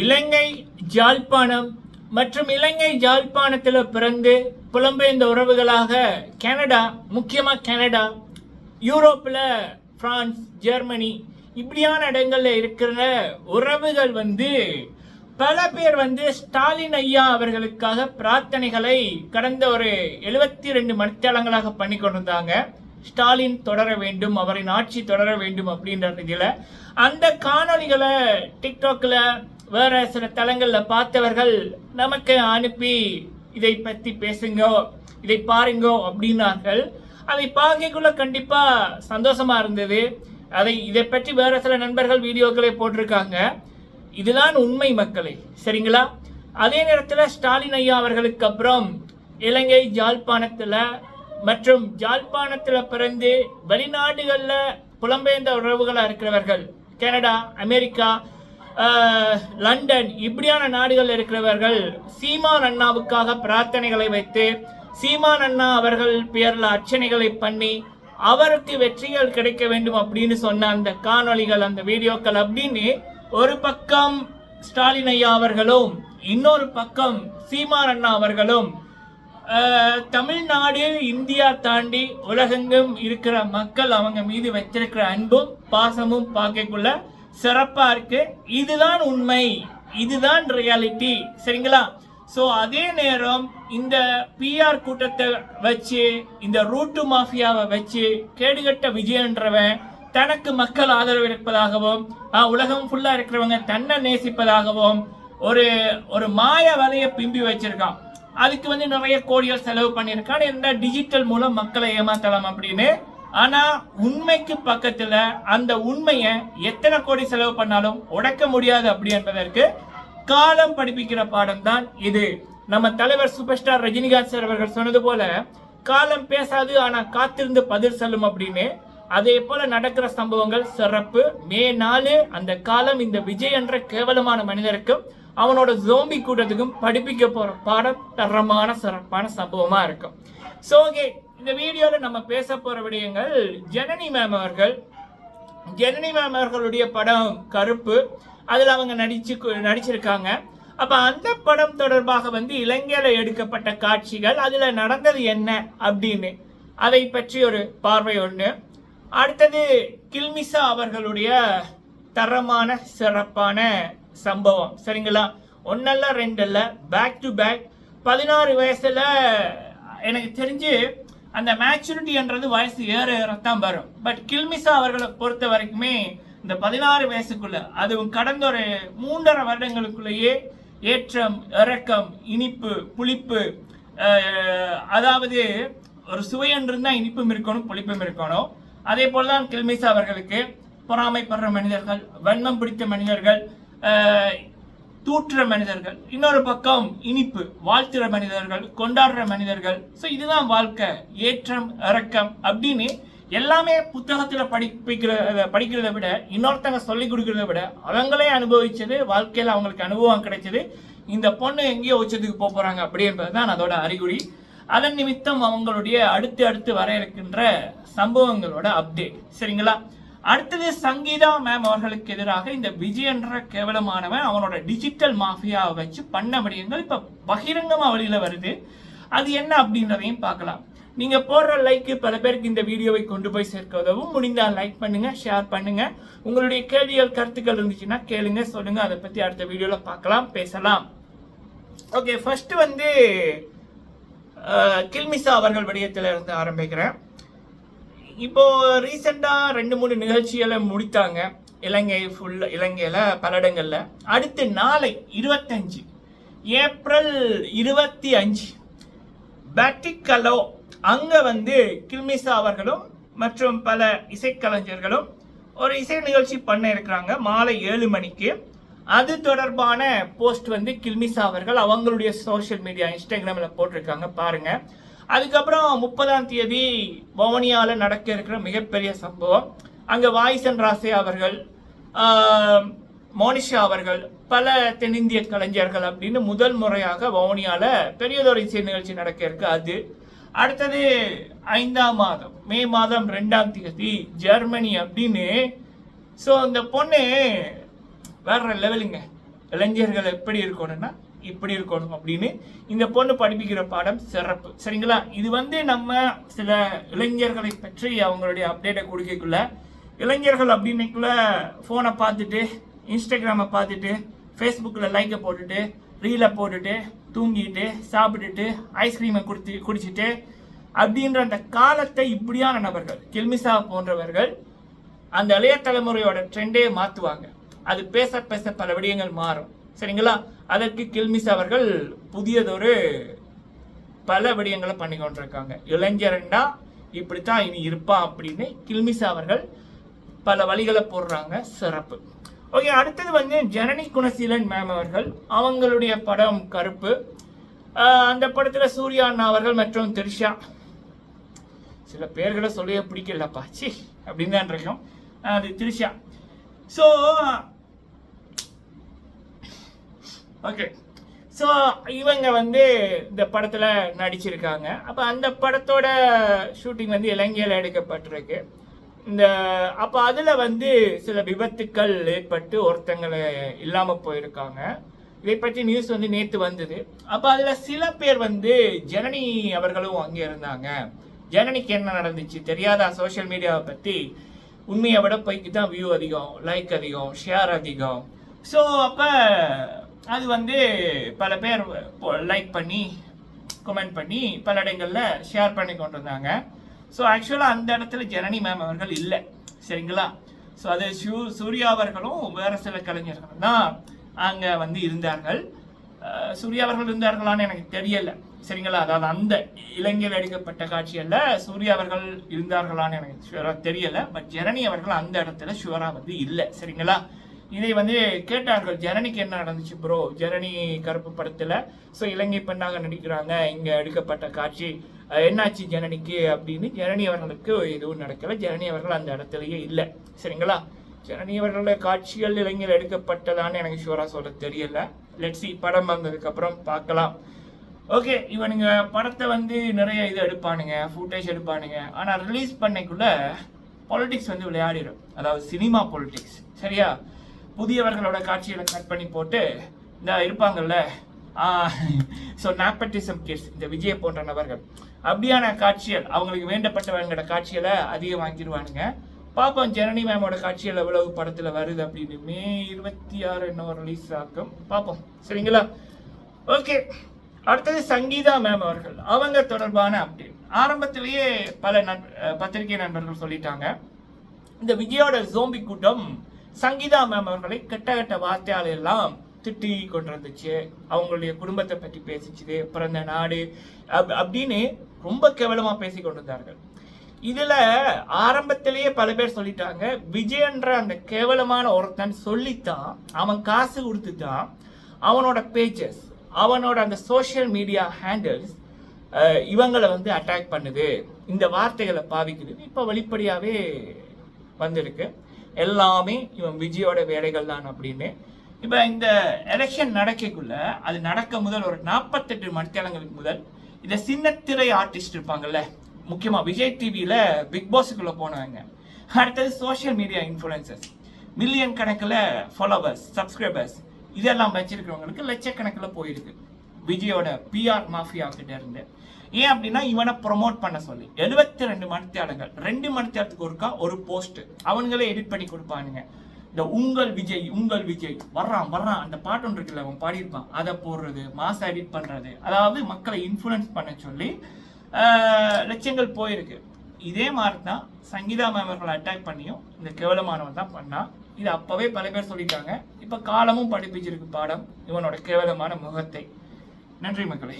இலங்கை ஜாழ்ப்பாணம் மற்றும் இலங்கை ஜாழ்ப்பாணத்தில் பிறந்து புலம்பெயர்ந்த உறவுகளாக கனடா, முக்கியமாக கனடா, யூரோப்பில் பிரான்ஸ், ஜெர்மனி இப்படியான இடங்கள்ல இருக்கிற உறவுகள் பல பேர் ஸ்டாலின் ஐயா அவர்களுக்காக பிரார்த்தனைகளை கடந்த ஒரு 72 மணித்தேலங்களாக பண்ணி கொண்டிருந்தாங்க. ஸ்டாலின் தொடர வேண்டும், அவரின் ஆட்சி தொடர வேண்டும் அப்படின்ற இதில் அந்த காணொலிகளை டிக்டாக்ல வேற சில தளங்களில் பார்த்தவர்கள் நமக்கு அனுப்பி இதை பற்றி பேசுங்க, இதை பாருங்க அப்படின்னார்கள். அதை பார்க்கக்குள்ள கண்டிப்பா சந்தோஷமா இருந்தது. இதை பற்றி வேற சில நண்பர்கள் வீடியோக்களை போட்டிருக்காங்க. இதுதான் உண்மை மக்களே, சரிங்களா? அதே நேரத்தில் ஸ்டாலின் ஐயா அவர்களுக்கு அப்புறம் இலங்கை ஜாழ்ப்பாணத்தில் மற்றும் ஜாழ்ப்பாணத்தில் பிறந்து வெளிநாடுகளில் புலம்பெயர்ந்த உறவுகளாக இருக்கிறவர்கள், கனடா, அமெரிக்கா, லண்டன் இப்படியான நாடுகளில் இருக்கிறவர்கள் சீமான் அண்ணாவுக்காக பிரார்த்தனைகளை வைத்து சீமான் அண்ணா அவர்கள் பெயரில் அர்ச்சனைகளை பண்ணி அவருக்கு வெற்றிகள் கிடைக்க வேண்டும் அப்படின்னு சொன்ன அந்த காணொலிகள், அந்த வீடியோக்கள் அப்படின்னு ஒரு பக்கம் ஸ்டாலின் ஐயா அவர்களும் இன்னொரு பக்கம் சீமான் அண்ணா அவர்களும் தமிழ்நாடு, இந்தியா தாண்டி உலகெங்கும் இருக்கிற மக்கள் அவங்க மீது வச்சிருக்கிற அன்பும் பாசமும் பார்க்கக்குள்ள சிறப்பா இருக்கு. இதுதான் உண்மை, இதுதான் ரியாலிட்டி, சரிங்களா? ஸோ அதே நேரம் இந்த பிஆர் கூட்டத்தை வச்சு, இந்த ரூட்டு மாஃபியாவை வச்சு கேடுகட்ட விஜயன்றவன் தனக்கு மக்கள் ஆதரவு இருப்பதாகவும் உலகம் ஃபுல்லா இருக்கிறவங்க தன்னை நேசிப்பதாகவும் ஒரு மாய வலையை பிம்பி வச்சிருக்கான். அதுக்கு நிறைய கோடிகள் செலவு பண்ணியிருக்கான். இந்த டிஜிட்டல் மூலம் மக்களை ஏமாத்தலாம் அப்படின்னு. ஆனா உண்மைக்கு பக்கத்துல அந்த உண்மையை எத்தனை கோடி செலவு பண்ணாலும் உடைக்க முடியாது அப்படி என்பதற்கு காலம் படிப்பிக்கிற பாடம் தான் இது. நம்ம தலைவர் சூப்பர் ஸ்டார் ரஜினிகாந்த் சார் அவர்கள் சொன்னது போல, காலம் பேசாது ஆனா காத்திருந்து பதில் சொல்லும் அப்படின்னு. அதே போல நடக்கிற சம்பவங்கள் சிறப்பு. மே 4 அந்த காலம் இந்த விஜய் என்ற கேவலமான மனிதருக்கும் அவனோட ஜோம்பி கூட்டத்துக்கும் படிப்பிக்க போற பாடம் தரமான சிறப்பான சம்பவமா இருக்கும். சோ ஓகே, இந்த வீடியோல நம்ம பேச போற விடயங்கள் ஜனனி மேம் அவர்களுடைய படம் கருப்பு, அதுல அவங்க நடிச்சிருக்காங்க. அப்ப அந்த படம் தொடர்பாக இலங்கையில எடுக்கப்பட்ட காட்சிகள், அதுல நடந்தது என்ன அப்படின்னு அதை பற்றி ஒரு பார்வை ஒண்ணு. அடுத்தது கில்மிசா அவர்களுடைய தரமான சிறப்பான சம்பவம், சரிங்களா? ஒன்னல்ல ரெண்டல்ல, பேக் டு பேக். 16 வயசுல எனக்கு தெரிஞ்சு அந்த மேச்சூரிட்டின்றது வயசு ஏறத்தான் வரும். பட் கில்மிசா அவர்களை பொறுத்த வரைக்குமே இந்த 16 வயசுக்குள்ள, அதுவும் கடந்த ஒரு 3.5 வருடங்களுக்குள்ளேயே ஏற்றம், இறக்கம், இனிப்பு, புளிப்பு, அதாவது ஒரு சுவையன்று இருந்தா இனிப்பும் இருக்கணும், புளிப்பும் இருக்கணும். அதே போலதான் கில்மிசா அவர்களுக்கு பொறாமைப்படுற மனிதர்கள், வன்மம் பிடித்த மனிதர்கள், தூற்றுற மனிதர்கள், இன்னொரு பக்கம் இனிப்பு வாழ்த்துற மனிதர்கள், கொண்டாடுற மனிதர்கள். ஸோ இதுதான் வாழ்க்கை, ஏற்றம், இறக்கம் அப்படின்னு எல்லாமே புத்தகத்தில் படிக்கிறத விட, இன்னொருத்தங்க சொல்லி கொடுக்கறத விட அவங்களே அனுபவிச்சது, வாழ்க்கையில் அவங்களுக்கு அனுபவம் கிடைச்சது. இந்த பொண்ணு எங்கேயோ உச்சத்துக்கு போறாங்க அப்படி என்பதுதான் அதோட அறிகுறி. அதன் நிமித்தம் அவங்களுடைய அடுத்து வர இருக்கின்ற சம்பவங்களோட அப்டேட், சரிங்களா? அடுத்தது சங்கீதா மேம் அவர்களுக்கு எதிராக இந்த விஜய் என்ற கேவலமானவன் அவனோட டிஜிட்டல் மாஃபியாவை வச்சு பண்ண விடயங்கள் இப்ப பகிரங்கமா வழியில வருது. அது என்ன அப்படின்றதையும் பார்க்கலாம். நீங்க போடுற லைக் பல பேருக்கு இந்த வீடியோவை கொண்டு போய் சேர்க்க உதவும். முடிந்தால் லைக் பண்ணுங்க, ஷேர் பண்ணுங்க. உங்களுடைய கேள்விகள், கருத்துக்கள் இருந்துச்சுன்னா கேளுங்க, சொல்லுங்க. அதை பத்தி அடுத்த வீடியோல பார்க்கலாம், பேசலாம். ஓகே, ஃபர்ஸ்ட் கில்மிசா அவர்கள் விடயத்துல இருந்து ஆரம்பிக்கிறேன். இப்போ ரீசெண்டா 2-3 நிகழ்ச்சிகளை முடித்தாங்க இலங்கையில பல இடங்கள்ல. அடுத்து நாளை 25 ஏப்ரல் 25 பேட்டிக்கலோ அங்க கில்மிசா அவர்களும் மற்றும் பல இசைக்கலைஞர்களும் ஒரு இசை நிகழ்ச்சி பண்ண இருக்கிறாங்க மாலை 7 மணிக்கு. அது தொடர்பான போஸ்ட் கில்மிசா அவர்கள் அவங்களுடைய சோசியல் மீடியா இன்ஸ்டாகிராம்ல போட்டிருக்காங்க, பாருங்க. அதுக்கப்புறம் 30ஆம் தேதி வவுனியால நடக்க இருக்கிற மிகப்பெரிய சம்பவம். அங்க வாய்சன் ராசே அவர்கள், மோனிஷா அவர்கள், பல தென்னிந்திய கலைஞர்கள் அப்படின்னு முதல் முறையாக வவுனியால பெரியதொரு இசை நிகழ்ச்சி நடக்க இருக்கு. அது அடுத்தது 5ஆம் மாதம் மே மாதம் 2ஆம் தேதி ஜெர்மனி அப்படின்னு. ஸோ இந்த பொண்ணு வேற லெவலுங்க. இளைஞர்கள் எப்படி இருக்கணும்னா இப்படி இருக்கணும் அப்படின்னு இந்த பொண்ணு படிப்பிக்கிற பாடம் சிறப்பு. சரிங்களா? இது வந்து நம்ம சில இளைஞர்களை பற்றி அவங்களுடைய அப்டேட்டை கொடுக்கக்குள்ள இளைஞர்கள் அப்படின்னைக்குள்ள ஃபோனை பார்த்துட்டு, இன்ஸ்டாகிராமை பார்த்துட்டு, ஃபேஸ்புக்கில் லைக்கை போட்டுட்டு, ரீலை போட்டுட்டு, தூங்கிட்டு, சாப்பிட்டுட்டு, ஐஸ்கிரீமை குடிச்சிட்டு அப்படின்ற அந்த காலத்தை இப்படியான நபர்கள், கில்மிசா போன்றவர்கள் அந்த இளைய தலைமுறையோட ட்ரெண்டே மாற்றுவாங்க. அது பேச பேச பல விடயங்கள் மாறும். சரிங்களா? அதற்கு கில்மிசா அவர்கள் புதியதொரு பல விடயங்களை பண்ணி கொண்டிருக்காங்க. இளைஞரண்டா இப்படித்தான் இனி இருப்பான் அப்படின்னு கில்மிசா அவர்கள் பல வழிகளை போடுறாங்க. சிறப்பு. ஓகே, அடுத்தது வந்து ஜனனி குணசீலன் மேம் அவர்கள், அவங்களுடைய படம் கருப்பு. அந்த படத்தில் சூர்யா அண்ணா அவர்கள் மற்றும் திரிஷா, சில பேர்களை சொல்ல பிடிக்கலப்பா சி அப்படின்னு தான் இருக்கும், அது திரிஷா. ஸோ ஓகே, ஸோ இவங்க வந்து இந்த படத்தில் நடிச்சிருக்காங்க. அப்போ அந்த படத்தோட ஷூட்டிங் வந்து இலங்கையில் எடுக்கப்பட்டிருக்கு. அப்போ அதில் வந்து சில விபத்துக்கள் ஏற்பட்டு ஒருத்தங்களை இல்லாமல் போயிருக்காங்க. இதை பற்றி நியூஸ் வந்து நேற்று வந்தது. அப்போ அதில் சில பேர் வந்து ஜனனி அவர்களும் அங்கே இருந்தாங்க. ஜனனிக்கு என்ன நடந்துச்சு தெரியாதா? சோஷியல் மீடியாவை பற்றி உண்மையை விட போய்க்கு தான் வியூ அதிகம், லைக் அதிகம், ஷேர் அதிகம். ஸோ அப்போ அது வந்து பல பேர் லைக் பண்ணி கமெண்ட் பண்ணி பல இடங்களில் ஷேர் பண்ணி கொண்டு வந்தாங்க. ஸோ ஆக்சுவலாக அந்த இடத்துல ஜனனி மேம் அவர்கள் இல்லை. சரிங்களா? ஸோ அது சூர்யா அவர்களும் வேறு சில கலைஞர்களும் தான் அங்கே வந்து இருந்தார்கள். சூர்யா அவர்கள் இருந்தார்களான்னு எனக்கு தெரியலை. சரிங்களா? அதாவது அந்த இலங்கையில் எடுக்கப்பட்ட காட்சிகளில் சூர்யா அவர்கள் இருந்தார்களான்னு எனக்கு ஷுவராக தெரியலை. பட் ஜனனி அவர்கள் அந்த இடத்துல ஷுவராக வந்து இல்லை. சரிங்களா? இதை வந்து கேட்டார்கள், ஜனனிக்கு என்ன நடந்துச்சு ப்ரோ, ஜனனி கருப்பு படத்தில் ஸோ இலங்கை பெண்ணாக நடிக்கிறாங்க, இங்கே எடுக்கப்பட்ட காட்சி என்னாச்சு ஜனனிக்கு அப்படின்னு. ஜனனி அவர்களுக்கு எதுவும் நடக்கலை. ஜனனி அவர்கள் அந்த இடத்துலையே இல்லை. சரிங்களா? ஜனனி அவர்களுடைய காட்சிகள் இலங்கையில் எடுக்கப்பட்டதான்னு எனக்கு ஷுவராக சொல்ல தெரியல. லெட்ஸி, படம் வந்ததுக்கப்புறம் பார்க்கலாம். ஓகே, இவனுங்க படத்தை வந்து நிறைய இது எடுப்பானுங்க, ஃபுட்டேஜ் எடுப்பானுங்க. ஆனால் ரிலீஸ் பண்ணைக்குள்ள பொலிட்டிக்ஸ் வந்து விளையாடிடும். அதாவது சினிமா பொலிட்டிக்ஸ். சரியா? புதியவர்களோட காட்சிகளை கட் பண்ணி போட்டு இந்த இருப்பாங்கல்ல, ஸோ நாப்பட்டிசம் கேஸ், இந்த விஜய் போன்ற நபர்கள் அப்படியான காட்சிகள், அவங்களுக்கு வேண்டப்பட்டவங்களோட காட்சிகளை அதிகமாக்கிடுவானுங்க. பார்ப்போம் ஜனனி மேமோட காட்சிகள் எவ்வளவு படத்தில் வருது அப்படின்னு. மே 26 இன்னும் ரிலீஸ் ஆகும், பார்ப்போம். சரிங்களா? ஓகே, அடுத்தது சங்கீதா மேம் அவர்கள், அவங்க தொடர்பான அப்டேட். ஆரம்பத்திலேயே பல பத்திரிகை நண்பர்கள் சொல்லிட்டாங்க, இந்த விஜயோட ஜோம்பி கூட்டம் சங்கீதா மேம் அவர்களை கெட்ட வார்த்தையால் எல்லாம் திட்டி கொண்டிருந்துச்சு, அவங்களுடைய குடும்பத்தை பற்றி பேசிச்சுது, பிறந்த நாடு அப்படின்னு ரொம்ப கேவலமாக பேசி கொண்டிருந்தார்கள். இதில் ஆரம்பத்திலேயே பல பேர் சொல்லிட்டாங்க, விஜயன்ற அந்த கேவலமான ஒருத்தன் சொல்லித்தான், அவன் காசு கொடுத்து தான் அவனோட பேஜஸ், அவனோட அந்த சோஷியல் மீடியா ஹேண்டில்ஸ் இவங்களை வந்து அட்டாக் பண்ணுது, இந்த வார்த்தைகளை பாவிக்குது. இப்போ வெளிப்படையாகவே வந்திருக்கு, எல்லாமே இவன் விஜயோட வேலைகள் தான் அப்படின்னு. இப்போ இந்த எலெக்ஷன் நடக்கக்குள்ள, அது நடக்க முதல் ஒரு 48 மணித்தேலங்களுக்கு முதல் இந்த சின்னத்திரை ஆர்டிஸ்ட் இருப்பாங்கல்ல, முக்கியமாக விஜய் டிவியில் பிக் பாஸுக்குள்ளே போனவங்க, அடுத்தது சோஷியல் மீடியா இன்ஃப்ளூயன்சர்ஸ், மில்லியன் கணக்கில் ஃபாலோவர்ஸ், சப்ஸ்கிரைபர்ஸ், இதெல்லாம் வச்சிருக்கிறவங்களுக்கு லட்சக்கணக்கில் போயிருக்கு விஜயோட பிஆர் மாஃபியா கிட்ட இருந்து. ஏன் அப்படின்னா இவனை ப்ரொமோட் பண்ண சொல்லி 72 மணித்தியாளர்கள் 2 மணித்தியாலத்துக்கு ஒருக்கா ஒரு போஸ்ட் அவங்களே எடிட் பண்ணி கொடுப்பானுங்க. இந்த உங்கள் விஜய் வர்றான் அந்த பாட்டு ஒன்று இருக்குல்ல, அவன் பாடியிருப்பான், அதை போடுறது, மாசம் எடிட் பண்ணுறது, அதாவது மக்களை இன்ஃப்ளூயன்ஸ் பண்ண சொல்லி லட்சங்கள் போயிருக்கு. இதே மாதிரி தான் சங்கீதா மேம் அவர்களை அட்டாக் பண்ணியும் இந்த கேவலமானவன் தான் பண்ணா. இது அப்போவே பல பேர் சொல்லிட்டாங்க. இப்போ காலமும் படிப்பிச்சிருக்கு பாடம் இவனோட கேவலமான முகத்தை. நன்றி மக்களே.